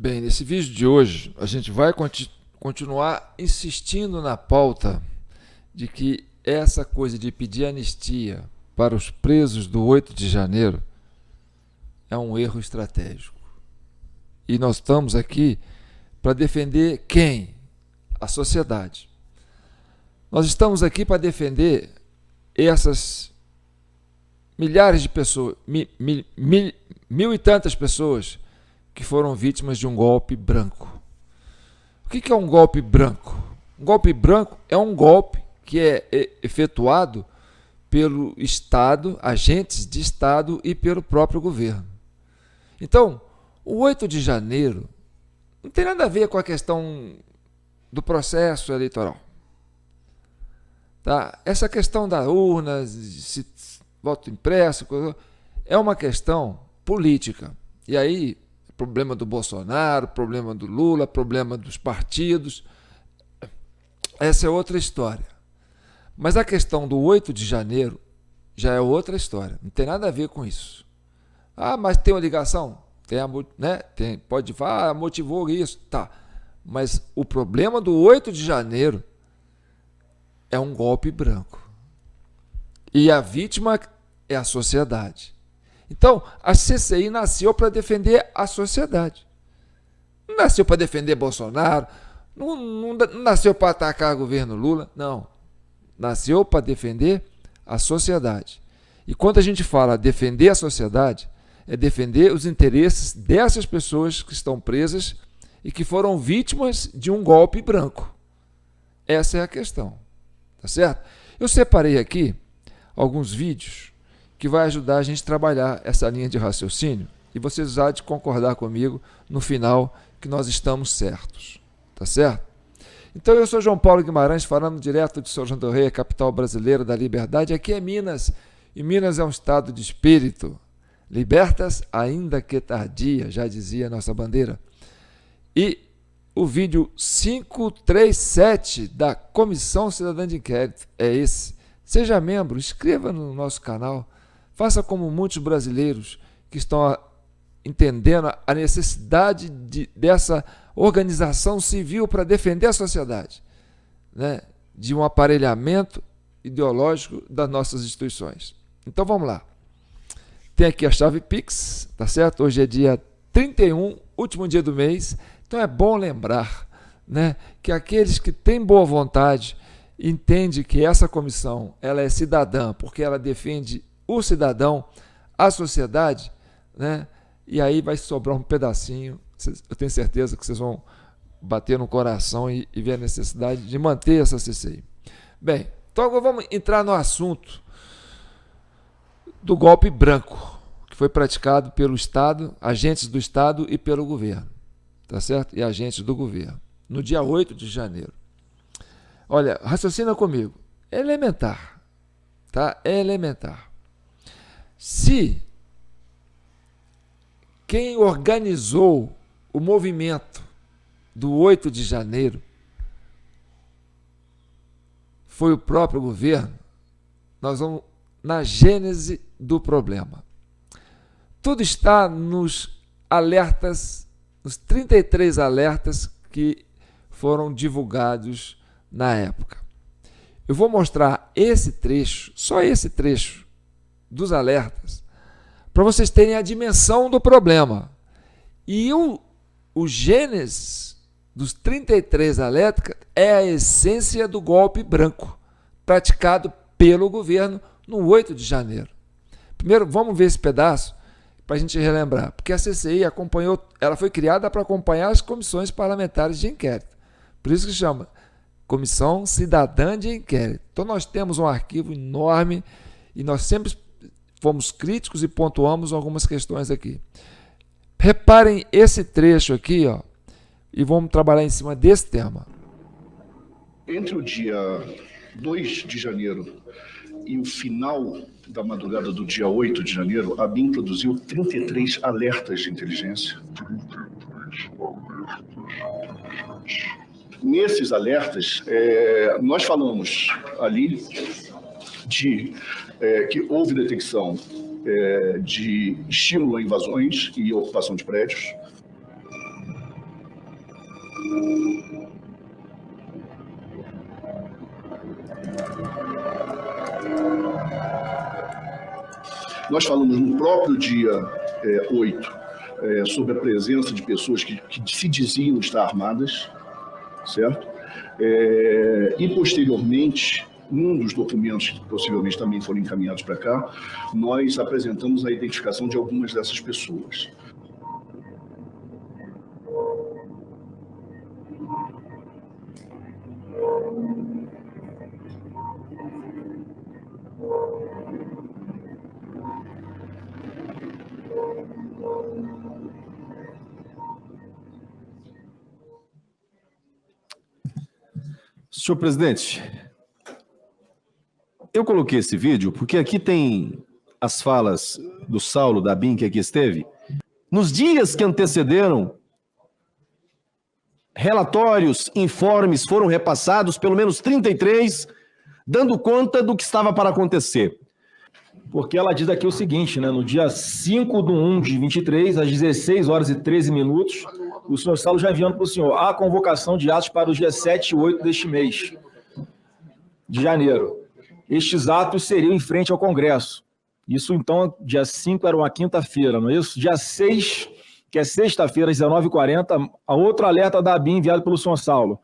Bem, nesse vídeo de hoje, a gente vai continuar insistindo na pauta de que essa coisa de pedir anistia para os presos do 8 de janeiro é um erro estratégico. E nós estamos aqui para defender quem? A sociedade. Nós estamos aqui para defender essas milhares de pessoas, mil e tantas pessoas que foram vítimas de um golpe branco. O que é um golpe branco? Um golpe branco é um golpe que é efetuado pelo Estado, agentes de Estado e pelo próprio governo. Então, o 8 de janeiro não tem nada a ver com a questão do processo eleitoral. Tá? Essa questão da urna, se voto impresso, é uma questão política. E aí, problema do Bolsonaro, problema do Lula, problema dos partidos, essa é outra história. Mas a questão do 8 de janeiro já é outra história, não tem nada a ver com isso. Ah, mas tem uma ligação? Tem, pode falar, motivou isso, tá. Mas o problema do 8 de janeiro é um golpe branco. E a vítima é a sociedade. Então, a CCI nasceu para defender a sociedade. Não nasceu para defender Bolsonaro, não nasceu para atacar o governo Lula, não. Nasceu para defender a sociedade. E quando a gente fala defender a sociedade, é defender os interesses dessas pessoas que estão presas e que foram vítimas de um golpe branco. Essa é a questão. Tá certo? Eu separei aqui alguns vídeos que vai ajudar a gente a trabalhar essa linha de raciocínio e vocês há de concordar comigo no final que nós estamos certos. Tá certo? Então eu sou João Paulo Guimarães, falando direto de São João del Rei, a capital brasileira da liberdade. Aqui é Minas, e Minas é um estado de espírito. Libertas ainda que tardia, já dizia a nossa bandeira. E o vídeo 537 da Comissão Cidadã de Inquérito é esse. Seja membro, inscreva no nosso canal, faça como muitos brasileiros que estão entendendo a necessidade dessa organização civil para defender a sociedade, né? De um aparelhamento ideológico das nossas instituições. Então vamos lá. Tem aqui a chave Pix, tá certo? Hoje é dia 31, último dia do mês. Então é bom lembrar, né, que aqueles que têm boa vontade entendem que essa comissão ela é cidadã, porque ela defende o cidadão, a sociedade, né? E aí vai sobrar um pedacinho. Eu tenho certeza que vocês vão bater no coração e ver a necessidade de manter essa CCI. Bem, então agora vamos entrar no assunto do golpe branco, que foi praticado pelo Estado, agentes do Estado e pelo governo. Tá certo? E agentes do governo. No dia 8 de janeiro. Olha, raciocina comigo. É elementar. Tá? É elementar. Se quem organizou o movimento do 8 de janeiro foi o próprio governo, nós vamos na gênese do problema. Tudo está nos alertas, nos 33 alertas que foram divulgados na época. Eu vou mostrar esse trecho, só esse trecho dos alertas, para vocês terem a dimensão do problema. E o gênese dos 33 alertas é a essência do golpe branco, praticado pelo governo no 8 de janeiro. Primeiro, vamos ver esse pedaço para a gente relembrar, porque a CCI acompanhou, ela foi criada para acompanhar as comissões parlamentares de inquérito. Por isso que chama Comissão Cidadã de Inquérito. Então nós temos um arquivo enorme e nós sempre fomos críticos e pontuamos algumas questões aqui. Reparem esse trecho aqui, ó, e vamos trabalhar em cima desse tema. Entre o dia 2 de janeiro e o final da madrugada do dia 8 de janeiro, a BIM produziu 33 alertas de inteligência. Nesses alertas, nós falamos ali de que houve detecção de estímulo a invasões e ocupação de prédios. Nós falamos no próprio dia 8 sobre a presença de pessoas que se diziam estar armadas, certo? E posteriormente, num dos documentos que possivelmente também foram encaminhados para cá, nós apresentamos a identificação de algumas dessas pessoas. Senhor presidente, eu coloquei esse vídeo porque aqui tem as falas do Saulo, da BIM, que aqui esteve. Nos dias que antecederam, relatórios, informes foram repassados, pelo menos 33, dando conta do que estava para acontecer. Porque ela diz aqui o seguinte, né? No dia 5/1/23, às 16 horas e 13 minutos, o senhor Saulo já enviando para o senhor a convocação de atos para os dias 7 e 8 deste mês de janeiro. Estes atos seriam em frente ao Congresso. Isso, então, dia 5 era uma quinta-feira, não é isso? Dia 6, que é sexta-feira, às 19h40, a outro alerta da ABIN enviado pelo senhor Saulo,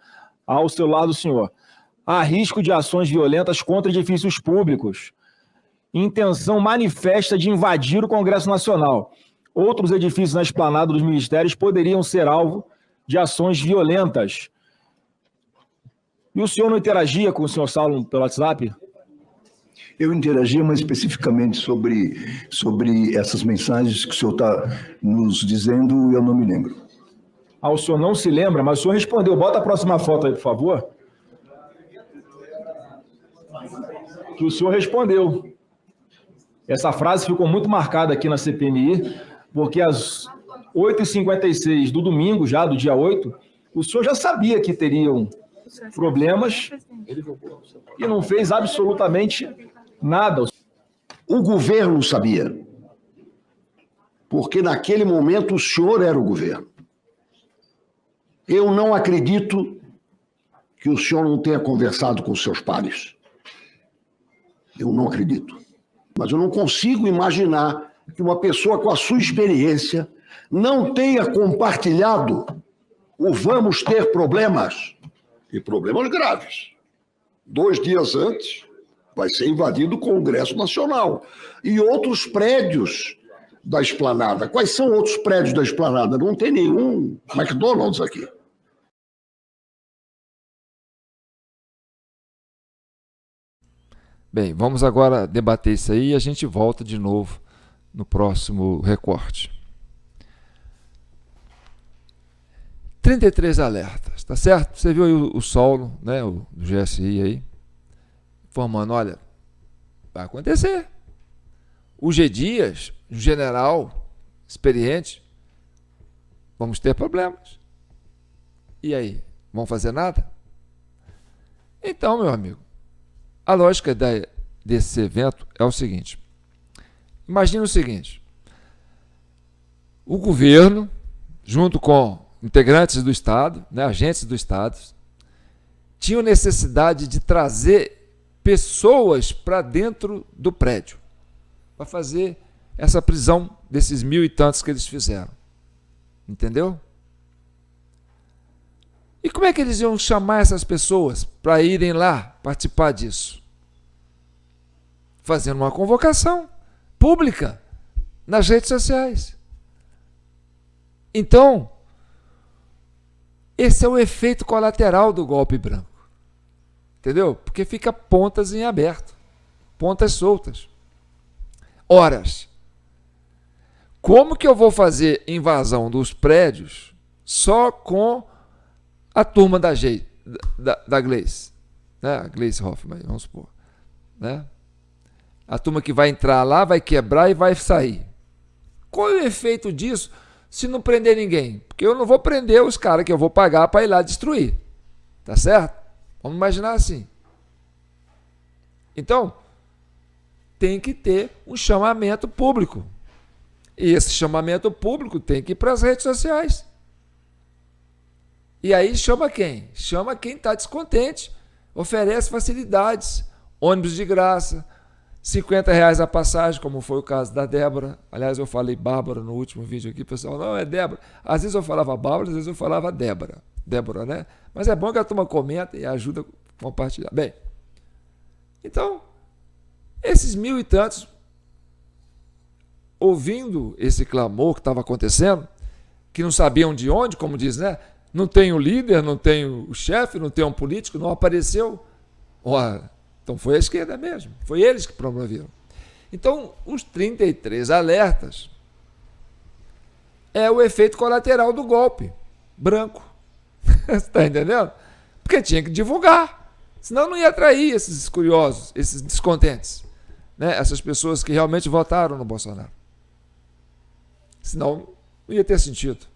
ao celular do senhor. Há risco de ações violentas contra edifícios públicos. Intenção manifesta de invadir o Congresso Nacional. Outros edifícios na esplanada dos ministérios poderiam ser alvo de ações violentas. E o senhor não interagia com o senhor Saulo pelo WhatsApp? Eu interagia mais especificamente sobre essas mensagens que o senhor está nos dizendo, eu não me lembro. Ah, o senhor não se lembra, mas o senhor respondeu. Bota a próxima foto aí, por favor. Que o senhor respondeu. Essa frase ficou muito marcada aqui na CPMI, porque às 8h56 do domingo, já do dia 8, o senhor já sabia que teriam problemas e não fez absolutamente nada. O governo sabia, porque naquele momento o senhor era o governo. Eu não acredito que o senhor não tenha conversado com seus pares. Eu não acredito. Mas eu não consigo imaginar que uma pessoa com a sua experiência não tenha compartilhado o vamos ter problemas, e problemas graves. 2 dias antes, vai ser invadido o Congresso Nacional e outros prédios da Esplanada. Quais são outros prédios da Esplanada? Não tem nenhum McDonald's aqui. Bem, vamos agora debater isso aí e a gente volta de novo no próximo recorte. 33 alertas, tá certo? Você viu aí o Saulo, né, do GSI aí, informando, olha, vai acontecer. O G. Dias, um general experiente, vamos ter problemas. E aí, vão fazer nada? Então, meu amigo, a lógica desse evento é o seguinte. Imagina o seguinte. O governo, junto com integrantes do Estado, né, agentes do Estado, tinham necessidade de trazer pessoas para dentro do prédio, para fazer essa prisão desses 1.000 e tantos que eles fizeram. Entendeu? E como é que eles iam chamar essas pessoas para irem lá participar disso? Fazendo uma convocação pública nas redes sociais. Então, esse é o efeito colateral do golpe branco. Entendeu? Porque fica pontas em aberto, pontas soltas. Horas. Como que eu vou fazer invasão dos prédios só com a turma da Gleice, né? A Gleice Hoffmann, vamos supor, né? A turma que vai entrar lá, vai quebrar e vai sair. Qual é o efeito disso se não prender ninguém? Porque eu não vou prender os caras que eu vou pagar para ir lá destruir. Tá certo? Vamos imaginar assim. Então, tem que ter um chamamento público. E esse chamamento público tem que ir para as redes sociais. E aí chama quem? Chama quem está descontente. Oferece facilidades, ônibus de graça, R$50 a passagem, como foi o caso da Débora. Aliás, eu falei Bárbara no último vídeo aqui, pessoal. Não, é Débora. Às vezes eu falava Bárbara, às vezes eu falava Débora. Débora, né? Mas é bom que a turma comenta e ajuda a compartilhar. Bem, então, esses 1.000 e tantos, ouvindo esse clamor que estava acontecendo, que não sabiam de onde, como diz, né? Não tem o líder, não tem o chefe, não tem um político, não apareceu. Ora, então foi a esquerda mesmo, foi eles que promoveram. Então, os 33 alertas é o efeito colateral do golpe branco. Você está entendendo? Porque tinha que divulgar, senão não ia atrair esses curiosos, esses descontentes, né? Essas pessoas que realmente votaram no Bolsonaro. Senão não ia ter sentido.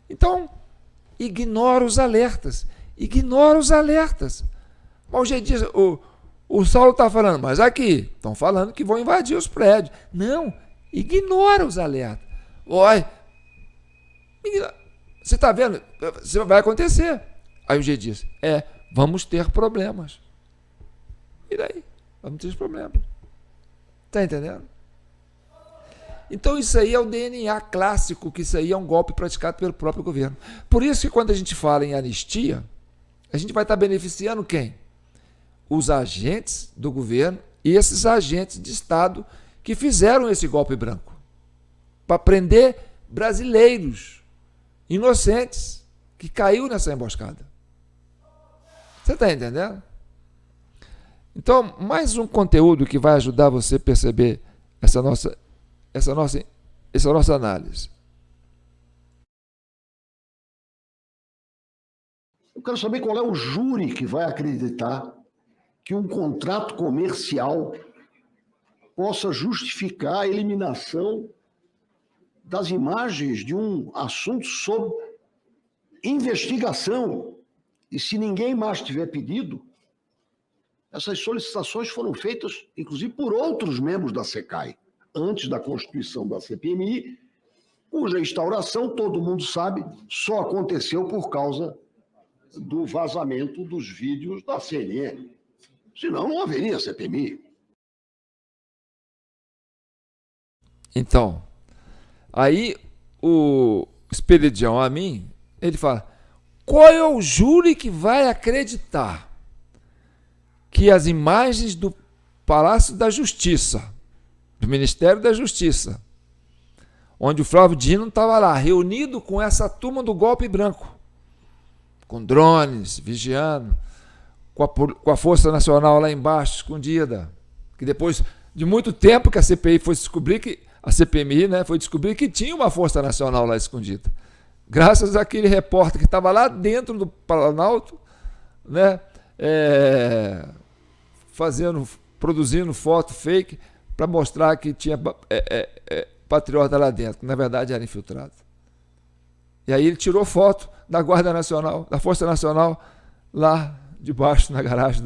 Então, ignora os alertas. Ignora os alertas. Mas o Saulo está falando, mas aqui, estão falando que vão invadir os prédios. Não, ignora os alertas. Olha, você está vendo? Vai acontecer. Aí o G diz, vamos ter problemas. E daí? Vamos ter problemas. Está entendendo? Então isso aí é o DNA clássico, que isso aí é um golpe praticado pelo próprio governo. Por isso que quando a gente fala em anistia, a gente vai estar beneficiando quem? Os agentes do governo e esses agentes de Estado que fizeram esse golpe branco. Para prender brasileiros inocentes que caiu nessa emboscada. Você está entendendo? Então, mais um conteúdo que vai ajudar você a perceber essa nossa análise. Eu quero saber qual é o júri que vai acreditar que um contrato comercial possa justificar a eliminação das imagens de um assunto sob investigação. E se ninguém mais tiver pedido, essas solicitações foram feitas, inclusive, por outros membros da SECAI, antes da constituição da CPMI, cuja instauração, todo mundo sabe, só aconteceu por causa do vazamento dos vídeos da CNN. Senão não haveria CPMI. Então, aí o Esperidião Amin, ele fala, qual é o júri que vai acreditar que as imagens do Palácio da Justiça, do Ministério da Justiça, onde o Flávio Dino estava lá, reunido com essa turma do golpe branco, com drones, vigiando, com a Força Nacional lá embaixo, escondida, que depois de muito tempo que a CPI foi descobrir que, a CPMI, né, foi descobrir que tinha uma Força Nacional lá escondida. Graças àquele repórter que estava lá dentro do Planalto, né, produzindo foto fake para mostrar que tinha patriota lá dentro, que na verdade era infiltrado. E aí ele tirou foto da Guarda Nacional, da Força Nacional, lá debaixo, na garagem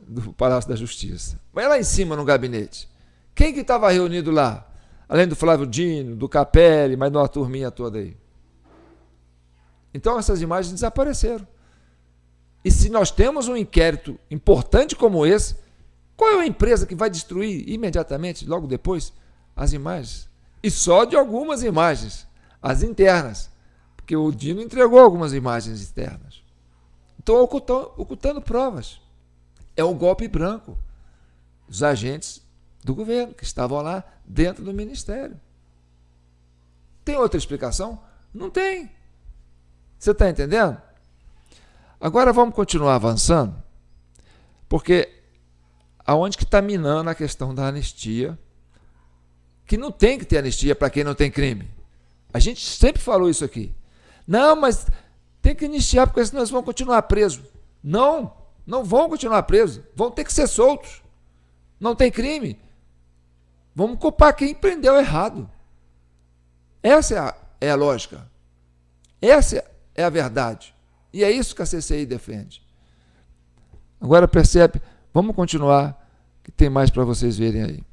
do Palácio da Justiça. Mas lá em cima, no gabinete, quem que estava reunido lá? Além do Flávio Dino, do Capelli, mas de uma turminha toda aí. Então essas imagens desapareceram. E se nós temos um inquérito importante como esse, qual é a empresa que vai destruir imediatamente, logo depois, as imagens? E só de algumas imagens, as internas, porque o Dino entregou algumas imagens externas. Então, ocultando provas. É o golpe branco dos agentes do governo que estavam lá dentro do ministério. Tem outra explicação? Não tem. Você está entendendo? Agora vamos continuar avançando, porque aonde que está minando a questão da anistia, que não tem que ter anistia para quem não tem crime. A gente sempre falou isso aqui. Não, mas tem que anistiar porque senão eles vão continuar presos. Não vão continuar presos, vão ter que ser soltos. Não tem crime. Vamos culpar quem prendeu errado. Essa é a lógica. Essa é a verdade. E é isso que a CCI defende. Agora percebe, vamos continuar, que tem mais para vocês verem aí.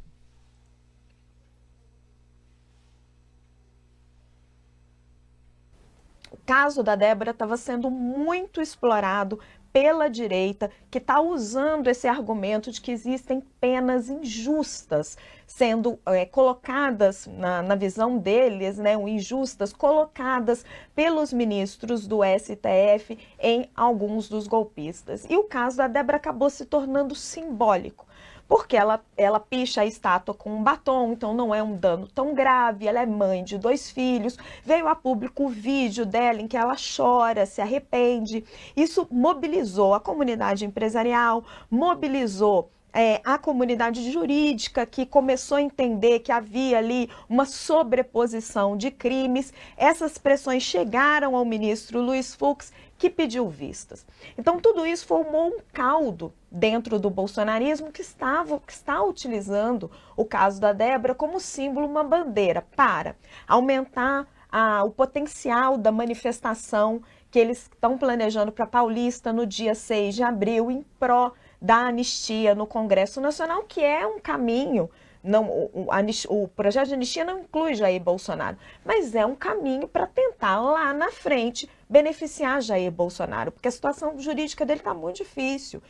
O caso da Débora estava sendo muito explorado pela direita, que está usando esse argumento de que existem penas injustas sendo colocadas, na visão deles, né, injustas, colocadas pelos ministros do STF em alguns dos golpistas. E o caso da Débora acabou se tornando simbólico, porque ela picha a estátua com um batom, então não é um dano tão grave, ela é mãe de 2 filhos, veio a público o vídeo dela em que ela chora, se arrepende. Isso mobilizou a comunidade empresarial, mobilizou a comunidade jurídica, que começou a entender que havia ali uma sobreposição de crimes. Essas pressões chegaram ao ministro Luiz Fux, que pediu vistas. Então, tudo isso formou um caldo dentro do bolsonarismo que está utilizando o caso da Débora como símbolo, uma bandeira para aumentar o potencial da manifestação que eles estão planejando para Paulista no dia 6 de abril, em pró da anistia no Congresso Nacional, que é um caminho. Não, o projeto de anistia não inclui Jair Bolsonaro, mas é um caminho para tentar lá na frente beneficiar Jair Bolsonaro, porque a situação jurídica dele está muito difícil.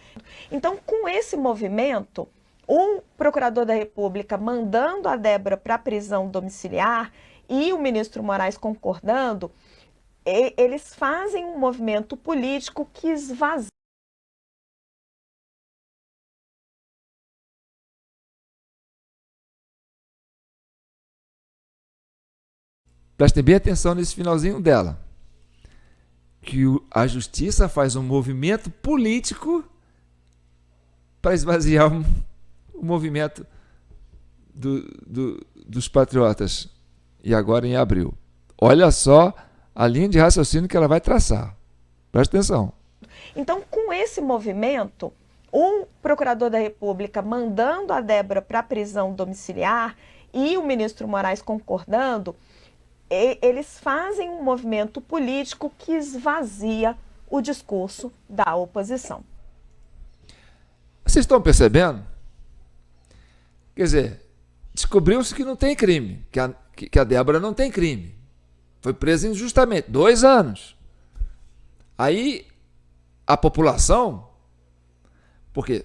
Então, com esse movimento, o procurador da República mandando a Débora para a prisão domiciliar e o ministro Moraes concordando, eles fazem um movimento político que esvazia. Prestem bem atenção nesse finalzinho dela. Que a justiça faz um movimento político para esvaziar o movimento dos patriotas. E agora em abril. Olha só a linha de raciocínio que ela vai traçar. Presta atenção. Então, com esse movimento, o procurador da República mandando a Débora para a prisão domiciliar e o ministro Moraes concordando, eles fazem um movimento político que esvazia o discurso da oposição. Vocês estão percebendo? Quer dizer, descobriu-se que não tem crime, que a Débora não tem crime. Foi presa injustamente, 2 anos. Aí a população, porque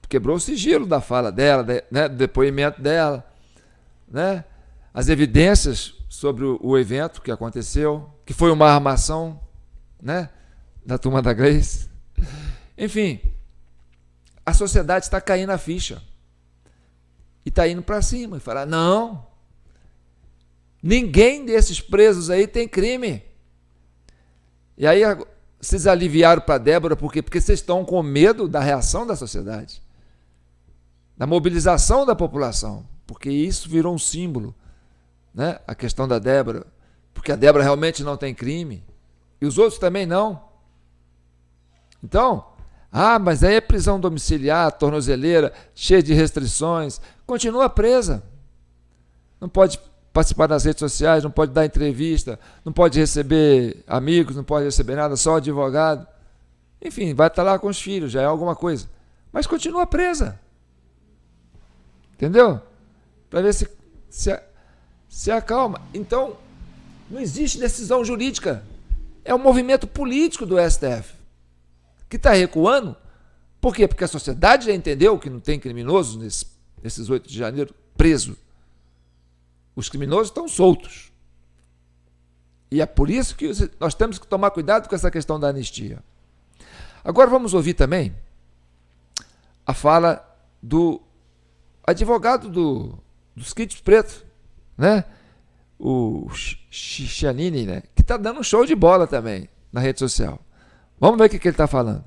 quebrou o sigilo da fala dela, né, do depoimento dela, né? As evidências sobre o evento que aconteceu, que foi uma armação, né, da turma da Gleice. Enfim, a sociedade está caindo a ficha. E está indo para cima e fala, não, ninguém desses presos aí tem crime. E aí vocês aliviaram para a Débora, por quê? Porque vocês estão com medo da reação da sociedade, da mobilização da população, porque isso virou um símbolo, né? A questão da Débora, porque a Débora realmente não tem crime, e os outros também não. Então, mas aí é prisão domiciliar, tornozeleira, cheia de restrições, continua presa. Não pode participar das redes sociais, não pode dar entrevista, não pode receber amigos, não pode receber nada, só advogado. Enfim, vai estar lá com os filhos, já é alguma coisa. Mas continua presa. Entendeu? Para ver se acalma. Então, não existe decisão jurídica. É um movimento político do STF, que está recuando. Por quê? Porque a sociedade já entendeu que não tem criminosos nesses 8 de janeiro preso. Os criminosos estão soltos. E é por isso que nós temos que tomar cuidado com essa questão da anistia. Agora vamos ouvir também a fala do advogado dos kits pretos, né? O Xanini, né? Que está dando um show de bola também na rede social. Vamos ver o que ele está falando.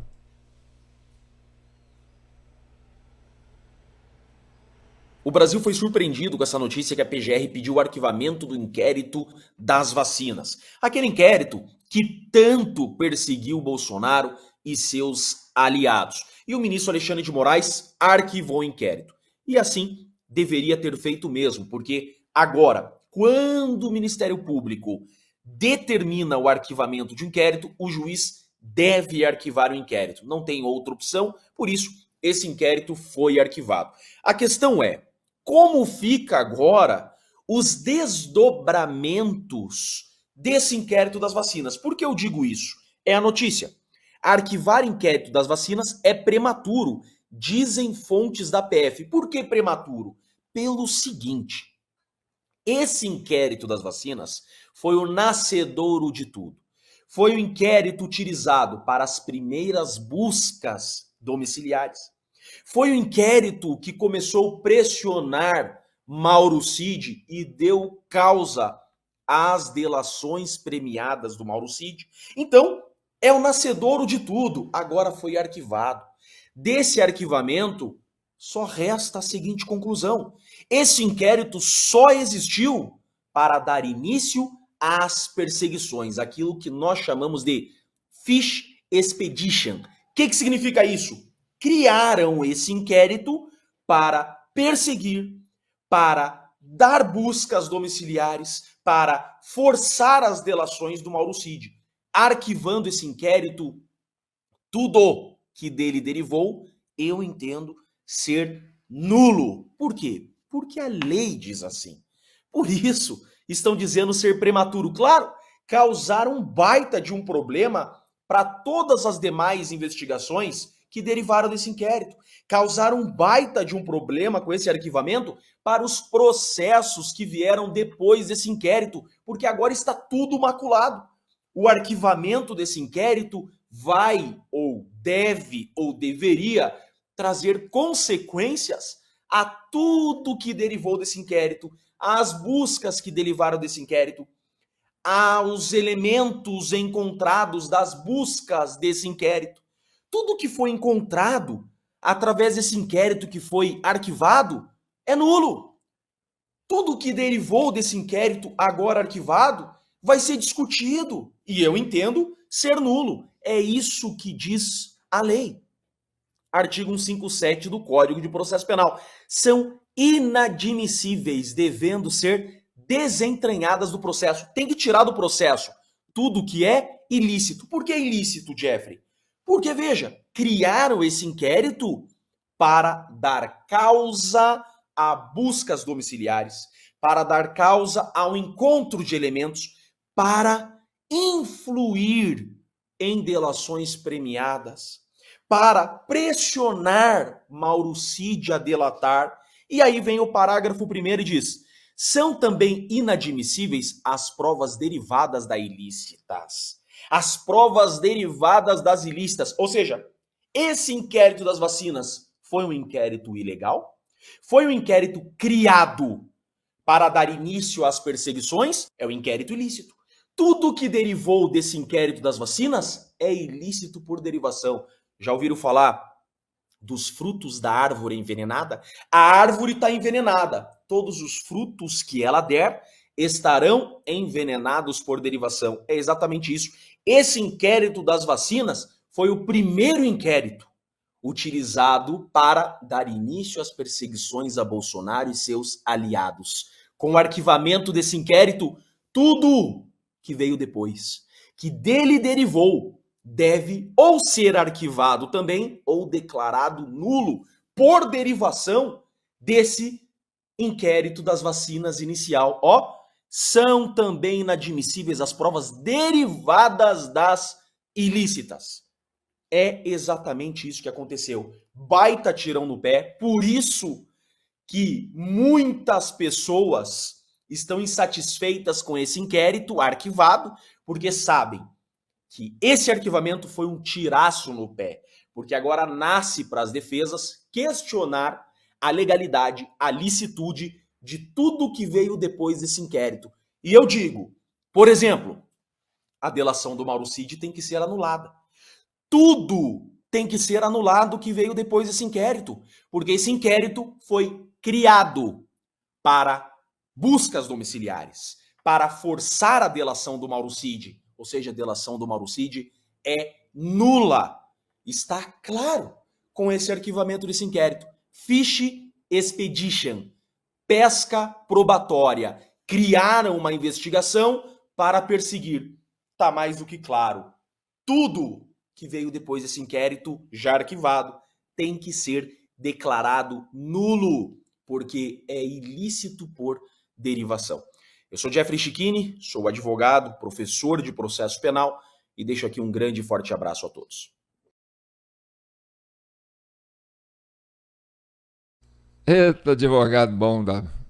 O Brasil foi surpreendido com essa notícia que a PGR pediu o arquivamento do inquérito das vacinas. Aquele inquérito que tanto perseguiu Bolsonaro e seus aliados. E o ministro Alexandre de Moraes arquivou o inquérito. E assim deveria ter feito mesmo, porque agora, quando o Ministério Público determina o arquivamento de um inquérito, o juiz deve arquivar o inquérito. Não tem outra opção, por isso esse inquérito foi arquivado. A questão é, como fica agora os desdobramentos desse inquérito das vacinas. Por que eu digo isso? É a notícia. Arquivar inquérito das vacinas é prematuro, dizem fontes da PF. Por que prematuro? Pelo seguinte, esse inquérito das vacinas foi o nascedouro de tudo. Foi o inquérito utilizado para as primeiras buscas domiciliares. Foi o inquérito que começou a pressionar Mauro Cid e deu causa às delações premiadas do Mauro Cid. Então, é o nascedouro de tudo. Agora foi arquivado. Desse arquivamento, só resta a seguinte conclusão. Esse inquérito só existiu para dar início às perseguições, aquilo que nós chamamos de Fish Expedition. O que significa isso? Criaram esse inquérito para perseguir, para dar buscas domiciliares, para forçar as delações do Mauro Cid. Arquivando esse inquérito, tudo que dele derivou, eu entendo ser nulo. Por quê? Porque a lei diz assim. Por isso, estão dizendo ser prematuro. Claro, causar um baita de um problema para todas as demais investigações que derivaram desse inquérito. Causar um baita de um problema com esse arquivamento para os processos que vieram depois desse inquérito, porque agora está tudo maculado. O arquivamento desse inquérito vai, ou deve, ou deveria trazer consequências a tudo que derivou desse inquérito, às buscas que derivaram desse inquérito, aos elementos encontrados das buscas desse inquérito. Tudo que foi encontrado através desse inquérito que foi arquivado é nulo. Tudo que derivou desse inquérito agora arquivado vai ser discutido. E eu entendo ser nulo. É isso que diz a lei. Artigo 157 do Código de Processo Penal. São inadmissíveis, devendo ser desentranhadas do processo. Tem que tirar do processo tudo que é ilícito. Por que ilícito, Jeffrey? Porque, veja, criaram esse inquérito para dar causa a buscas domiciliares, para dar causa ao encontro de elementos, para influir em delações premiadas, para pressionar Mauro Cid a delatar. E aí vem o parágrafo 1º e diz: são também inadmissíveis as provas derivadas das ilícitas. As provas derivadas das ilícitas. Ou seja, esse inquérito das vacinas foi um inquérito ilegal? Foi um inquérito criado para dar início às perseguições? É um inquérito ilícito. Tudo que derivou desse inquérito das vacinas é ilícito por derivação. Já ouviram falar dos frutos da árvore envenenada? A árvore está envenenada. Todos os frutos que ela der estarão envenenados por derivação. É exatamente isso. Esse inquérito das vacinas foi o primeiro inquérito utilizado para dar início às perseguições a Bolsonaro e seus aliados. Com o arquivamento desse inquérito, tudo que veio depois, que dele derivou, deve ou ser arquivado também ou declarado nulo por derivação desse inquérito das vacinas inicial. São também inadmissíveis as provas derivadas das ilícitas. É exatamente isso que aconteceu. Baita tirão no pé, por isso que muitas pessoas estão insatisfeitas com esse inquérito arquivado, porque sabem que esse arquivamento foi um tiraço no pé, porque agora nasce para as defesas questionar a legalidade, a licitude de tudo que veio depois desse inquérito. E eu digo, por exemplo, a delação do Mauro Cid tem que ser anulada. Tudo tem que ser anulado que veio depois desse inquérito, porque esse inquérito foi criado para buscas domiciliares, para forçar a delação do Mauro Cid, ou seja, a delação do Mauro Cid é nula. Está claro com esse arquivamento desse inquérito. Fish Expedition, pesca probatória. Criaram uma investigação para perseguir. Está mais do que claro. Tudo que veio depois desse inquérito, já arquivado, tem que ser declarado nulo, porque é ilícito por derivação. Eu sou Jeffrey Chicchini, sou advogado, professor de processo penal e deixo aqui um grande e forte abraço a todos. Eita, advogado bom,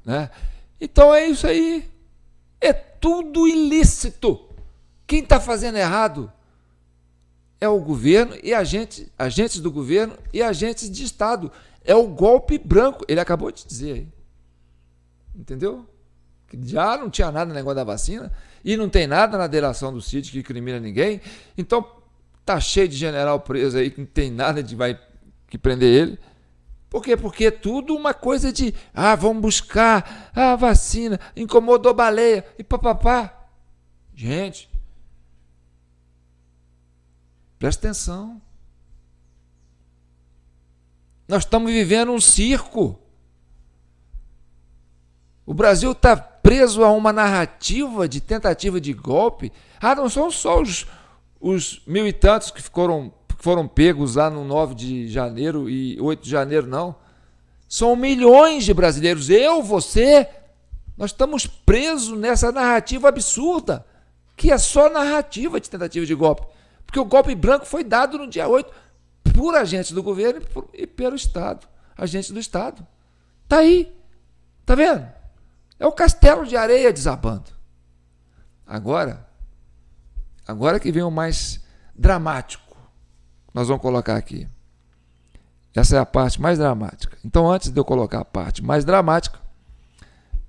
né? Então é isso aí. É tudo ilícito. Quem está fazendo errado é o governo e agentes do governo e agentes de Estado. É o golpe branco. Ele acabou de dizer aí. Entendeu? Que já não tinha nada no negócio da vacina e não tem nada na delação do Cid que crimina ninguém. Então tá cheio de general preso aí que não tem nada de vai que prender ele. Por quê? Porque é tudo uma coisa de vamos buscar a vacina, incomodou baleia e papapá. Gente, presta atenção. Nós estamos vivendo um circo. O Brasil está preso a uma narrativa de tentativa de golpe. Não são só os 1000 e tantos que foram pegos lá no 9 de janeiro e 8 de janeiro, não. São milhões de brasileiros. Você, nós estamos presos nessa narrativa absurda, que é só narrativa de tentativa de golpe. Porque o golpe branco foi dado no dia 8 por agentes do governo e pelo Estado. Agentes do Estado. Tá aí. Tá vendo? É o castelo de areia desabando. Agora que vem o mais dramático. Nós vamos colocar aqui. Essa é a parte mais dramática. Então, antes de eu colocar a parte mais dramática,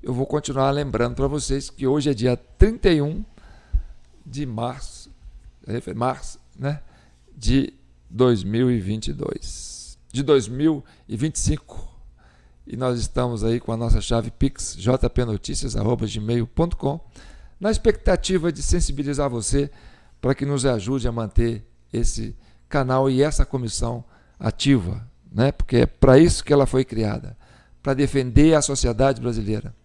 eu vou continuar lembrando para vocês que hoje é dia 31 de março, né? De 2022. De 2025. E nós estamos aí com a nossa chave Pix, jpnoticias@gmail.com, na expectativa de sensibilizar você para que nos ajude a manter esse canal e essa comissão ativa, né? Porque é para isso que ela foi criada, para defender a sociedade brasileira,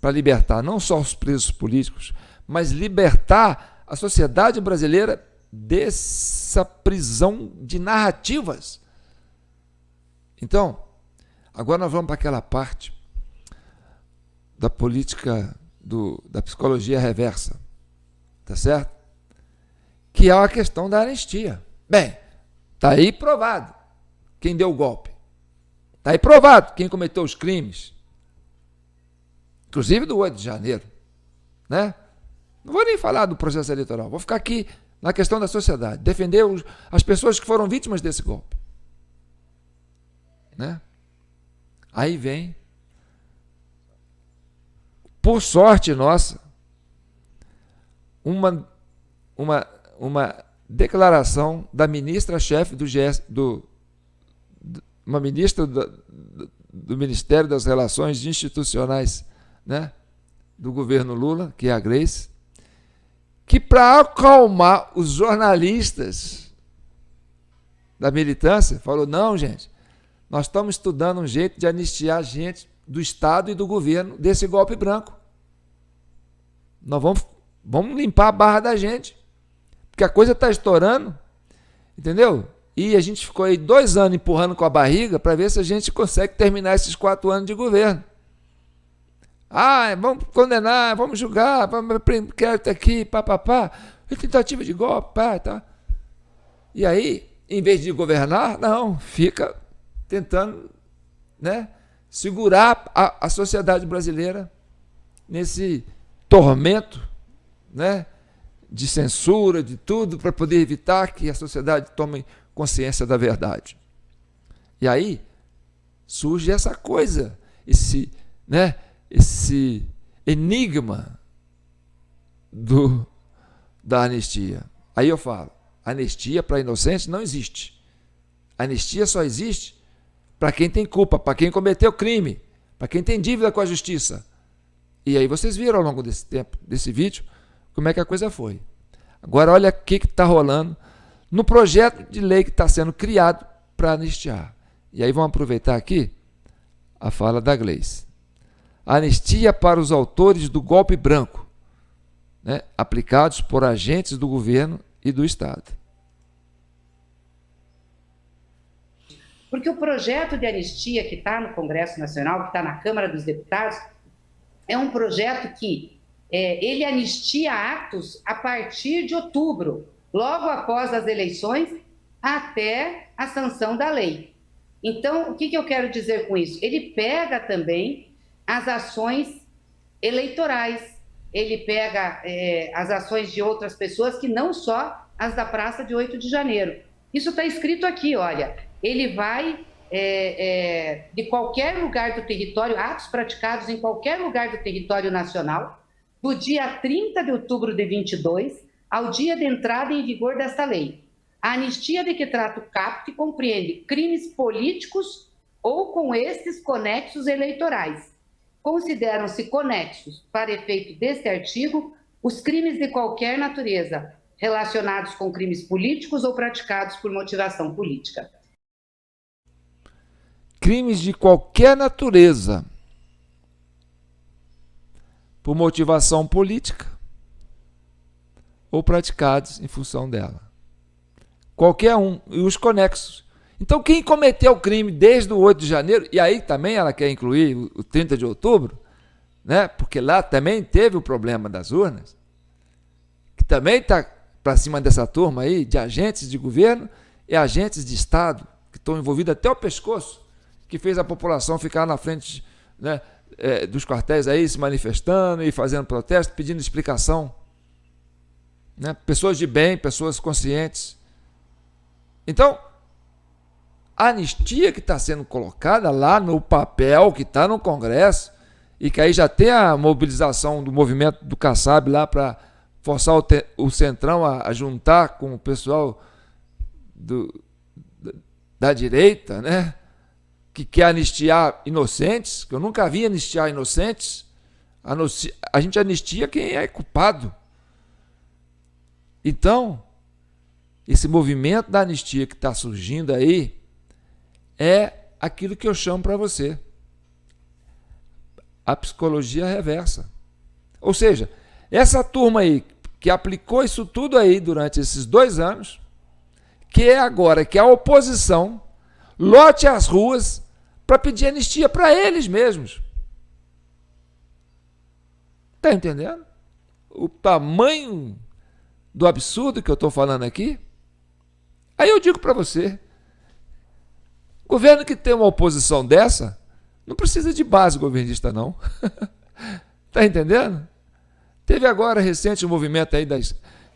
para libertar não só os presos políticos, mas libertar a sociedade brasileira dessa prisão de narrativas. Então, agora nós vamos para aquela parte da política, da psicologia reversa, tá certo? Que é a questão da anistia. Bem, está aí provado quem deu o golpe. Está aí provado quem cometeu os crimes. Inclusive do 8 de janeiro. Né? Não vou nem falar do processo eleitoral. Vou ficar aqui na questão da sociedade. Defender as pessoas que foram vítimas desse golpe. Né? Aí vem, por sorte nossa, uma declaração da ministra-chefe uma ministra do Ministério das Relações Institucionais, né, do governo Lula, que é a Gleice, que para acalmar os jornalistas da militância, falou, não, gente, nós estamos estudando um jeito de anistiar gente do Estado e do governo desse golpe branco. Nós vamos limpar a barra da gente. Porque a coisa está estourando, entendeu? E a gente ficou aí 2 anos empurrando com a barriga para ver se a gente consegue terminar esses 4 anos de governo. Vamos condenar, vamos julgar, vamos quero aqui, papapá, tentativa de golpe, tá. E aí, em vez de governar, não, fica tentando, né, segurar a sociedade brasileira nesse tormento, né, de censura, de tudo, para poder evitar que a sociedade tome consciência da verdade. E aí surge essa coisa, esse enigma da anistia. Aí eu falo, anistia para inocentes não existe. Anistia só existe para quem tem culpa, para quem cometeu crime, para quem tem dívida com a justiça. E aí vocês viram ao longo desse tempo, desse vídeo, como é que a coisa foi. Agora olha o que está rolando no projeto de lei que está sendo criado para anistiar. E aí vamos aproveitar aqui a fala da Gleice. Anistia para os autores do golpe branco, né, aplicados por agentes do governo e do Estado. Porque o projeto de anistia que está no Congresso Nacional, que está na Câmara dos Deputados, é um projeto que ele anistia atos a partir de outubro, logo após as eleições, até a sanção da lei. Então, o que eu quero dizer com isso? Ele pega também as ações eleitorais, ele pega as ações de outras pessoas que não só as da Praça de 8 de Janeiro. Isso está escrito aqui, olha, ele vai de qualquer lugar do território, atos praticados em qualquer lugar do território nacional, do dia 30 de outubro de 22 ao dia de entrada em vigor desta lei. A anistia de que trata o caput compreende crimes políticos ou com estes conexos eleitorais. Consideram-se conexos, para efeito deste artigo, os crimes de qualquer natureza, relacionados com crimes políticos ou praticados por motivação política. Crimes de qualquer natureza, por motivação política ou praticados em função dela. Qualquer um, e os conexos. Então, quem cometeu o crime desde o 8 de janeiro, e aí também ela quer incluir o 30 de outubro, né? Porque lá também teve o problema das urnas, que também está para cima dessa turma aí, de agentes de governo e agentes de Estado, que estão envolvidos até o pescoço, que fez a população ficar na frente, né, dos quartéis aí, se manifestando e fazendo protesto, pedindo explicação. Né? Pessoas de bem, pessoas conscientes. Então, a anistia que está sendo colocada lá no papel, que está no Congresso, e que aí já tem a mobilização do movimento do Kassab lá para forçar o Centrão a juntar com o pessoal da direita, né? Que quer anistiar inocentes, que eu nunca vi anistiar inocentes. A gente anistia quem é culpado. Então, esse movimento da anistia que está surgindo aí é aquilo que eu chamo para você. A psicologia reversa. Ou seja, essa turma aí que aplicou isso tudo aí durante esses 2 anos, que é agora que a oposição lote as ruas para pedir anistia para eles mesmos. Está entendendo? O tamanho do absurdo que eu estou falando aqui? Aí eu digo para você, governo que tem uma oposição dessa, não precisa de base governista, não. Está entendendo? Teve agora recente um movimento aí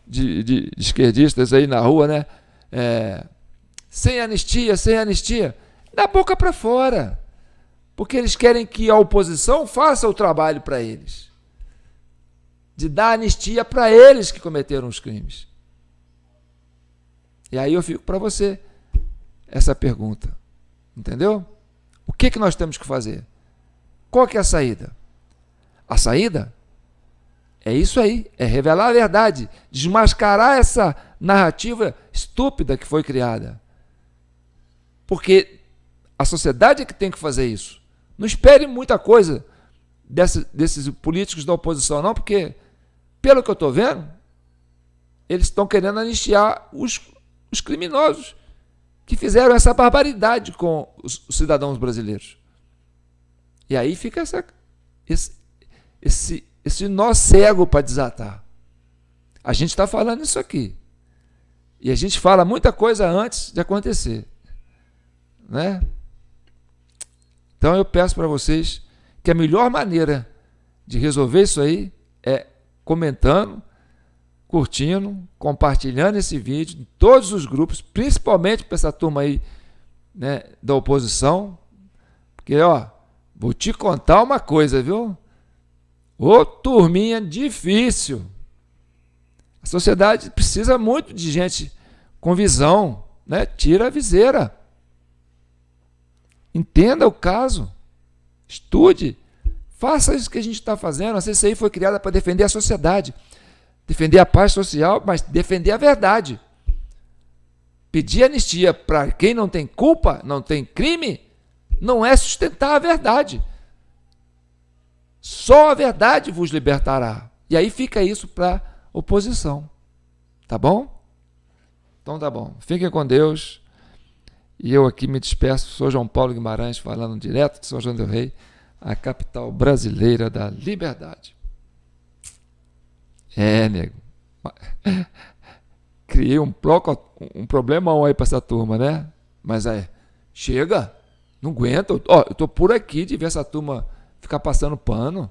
de esquerdistas aí na rua, né? Sem anistia, da boca para fora, porque eles querem que a oposição faça o trabalho para eles, de dar anistia para eles que cometeram os crimes. E aí eu fico para você essa pergunta, entendeu? O que nós temos que fazer? Qual que é a saída? A saída é isso aí, é revelar a verdade, desmascarar essa narrativa estúpida que foi criada. Porque a sociedade é que tem que fazer isso. Não espere muita coisa desses políticos da oposição, não, porque, pelo que eu estou vendo, eles estão querendo anistiar os criminosos que fizeram essa barbaridade com os cidadãos brasileiros. E aí fica esse nó cego para desatar. A gente está falando isso aqui. E a gente fala muita coisa antes de acontecer. Né? Então eu peço para vocês que a melhor maneira de resolver isso aí é comentando, curtindo, compartilhando esse vídeo em todos os grupos, principalmente para essa turma aí, né, da oposição, porque vou te contar uma coisa, viu? Ô turminha difícil. A sociedade precisa muito de gente com visão, né? Tira a viseira. Entenda o caso, estude, faça isso que a gente está fazendo. A CCI foi criada para defender a sociedade, defender a paz social, mas defender a verdade. Pedir anistia para quem não tem culpa, não tem crime, não é sustentar a verdade. Só a verdade vos libertará. E aí fica isso para a oposição. Tá bom? Então tá bom. Fiquem com Deus. E eu aqui me despeço, sou João Paulo Guimarães, falando direto de São João del Rei, a capital brasileira da liberdade. Nego. Criei um problemão aí pra essa turma, né? Mas aí, chega, não aguento. Ó, eu tô por aqui de ver essa turma ficar passando pano.